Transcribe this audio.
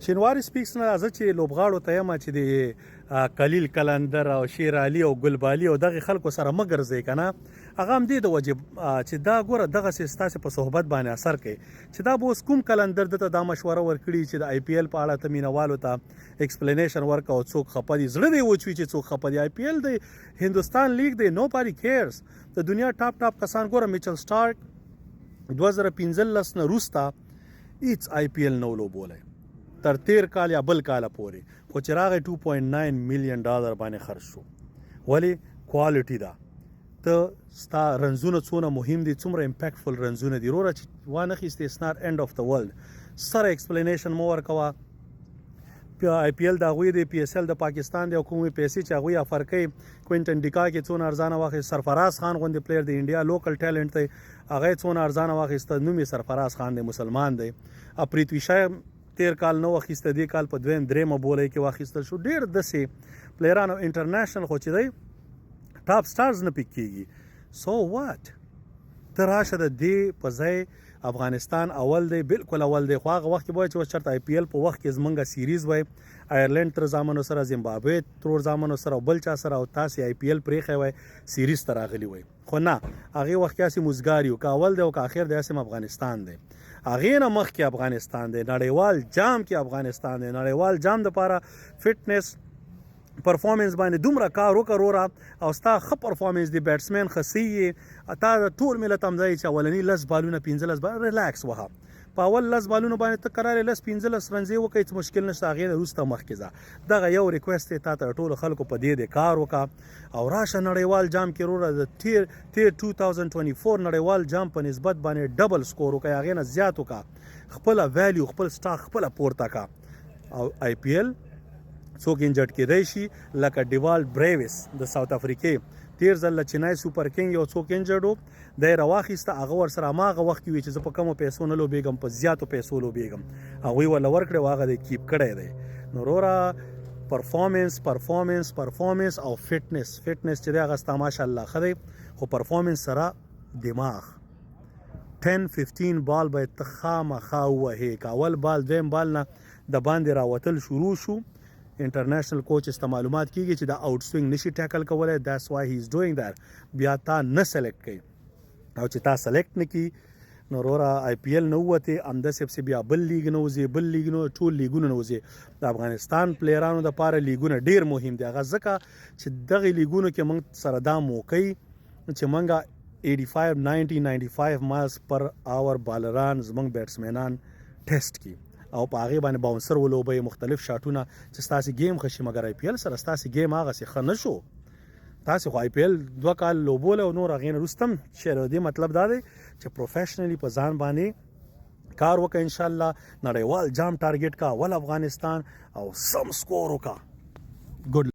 شینواري سپیکس نه راځه چې لوبغاړو ته یم چې د کلیل کلندر او شیر علي او ګلبالي او دغه خلکو سره مه ګرځئ که نه هغه هم دې د وجې چې دا ګوره دغسې ستاسې په صحبت باندې اثر کوي چې دا به اوس کوم کلندر دته دا مشوره ورکړي چې د آی پی ایل په اړه ته مینهوالو ته ایکسپلینیشن ورکړه او څوک خفه دي زړه دې وچوي چې څوک خفه دي آی پی ایل دی هندوستان لیګ دی نو بادي کیرز د دنیا ټاپ کسان ګوره میچل سټارک 2015 نه وروسته هیڅ آی پی ایل نو لوبولی تر تیر کال یا بل کاله پورې خو چې راغی 2.9 میلیون ډالر باندې خرج شو ولې کوالټي ده ته ستا رنزونه څونه مهم دي څومره امپیکټفل رنزونه دي وروره چې وانخیستې اټس ناټ اینډ اف د ورلډ سره ایکسپلینیشن مو ورکوه آی پی ایل د هغوی دی پی ایس ایل د پاکستان دی او کومې پیسې چې هغوی افر کوي کوینټن ډیکا کې څونه ارزانه واخیست سرفراز خان غوندې پلیر د انډیا لوکل ټیلنټ دی هغه یې څونه ارزانه واخیسته نوم یې سرفراز خان دی مسلمان دی پریتوی شاه تیر کال نو واخیسته دې کال په دویم درېیمه بولی کې واخیستل شو ډېر داسې پلیران او انټرنیشنل خو چې دی ټاپ سټارز نه پیک کیږي سو واټ ته راشه د دې په ځای افغانستان اول دی بالکل اول دی خو هغه وخت کې به چې اوس چېرته آی پی ایل په وخت کې زمونږ سیریز وی آیرلینډ تر زامنو سره زیمبابوې ترور زامنو سره او بل چا سره او تاسې آی پی ایل پرېښی وی سیریز ته راغلی وی خو نه هغې وخت کې هسې موزګار یو که اول دی او که اخر دی هسې افغانستان دی هغې نه مخکې افغانستان دی نړیوال جام کې افغانستان دی نړیوال جام دپاره فټنس پرفارمنس باندې دومره کار وکړه او ستا ښه پرفارمنس دی بیټسمین ښه صحیح یې تا ټول ملت هم دی چې اولني 10 بالونه 15 بالونه ریلاکس وهه په اول 10 بالونو باندې ته قرار 15 رنزې وکړئ څه مشکل نشته هغې نه وروسته مخکې ځه دغه یو ریکویسټ دی تا ته ټولو خلکو په دې دی کار وکړه او راشه نړیوال جام کې وروره د تیر 2024 نړیوال جام په نسبت باندې ډبل سکور وکړئ هغې نه زیات وکړه خپله ویلیو خپل سټاک خپله پورته کړه او آی پی ایل څوک انجرډ کېدی شي لکه ډیوالډ بریوس د ساوت افریقې تیر ځل له چینای سوپر کینګ یو څوک انجرډ و دی یې راواخیسته هغه ورسره هماغه وخت کې وي چې زه په کمو پیسو نه لوبېږم په زیاتو پیسو لوبېږم هغوی ورله ورکړی او هغه دی کیپ کړی دی نو وروره پرفارمنس او فټنس چې دی هغه ستا ماشاءالله ښه دی خو پرفارمنس سره دماغ 10-15 بال باید ته خامخا ووهې که اول بال دویم بال نه د باندې راوتل شروع شو انټرنیشنل کوچز ته معلومات کیږي چې دا آوټ سوینګ نشي ټیکل کولی داس وای هی از ډوینګ دیٹ بیا تا نه سلیکټ کوي او چې تا سلیکټ نه کړي نو وروره آی پی ایل نه ووتې همداسې پسې بیا بل لیګ نه وځې بل لیګ نه ټول لیګونه نه وځې د افغانستان پلیرانو دپاره لیګونه ډېر مهم دي هغه ځکه چې دغې لیګونو کې موږ سره دا موقعي چې موږ 85-90-95 مایلز پر آور بالران زموږ بیټسمینان ټیسټ کړي او په هغې باندې باونسر ولوبئ مختلف شاټونه چې ستاسې گیم ښه شي مګر آی پی ایل سره ستاسې گیم هغسې ښه نه شو تاسې خو آی پی ایل 2 کال لوبولی او نور هغې نه وروسته هم چې د دې مطلب دا دی چې پروفیشنلی په ځان باندې کار وکړه انشاءالله نړیوال جام ټارګټ کا اول افغانستان او سم سکور وکړه ګډ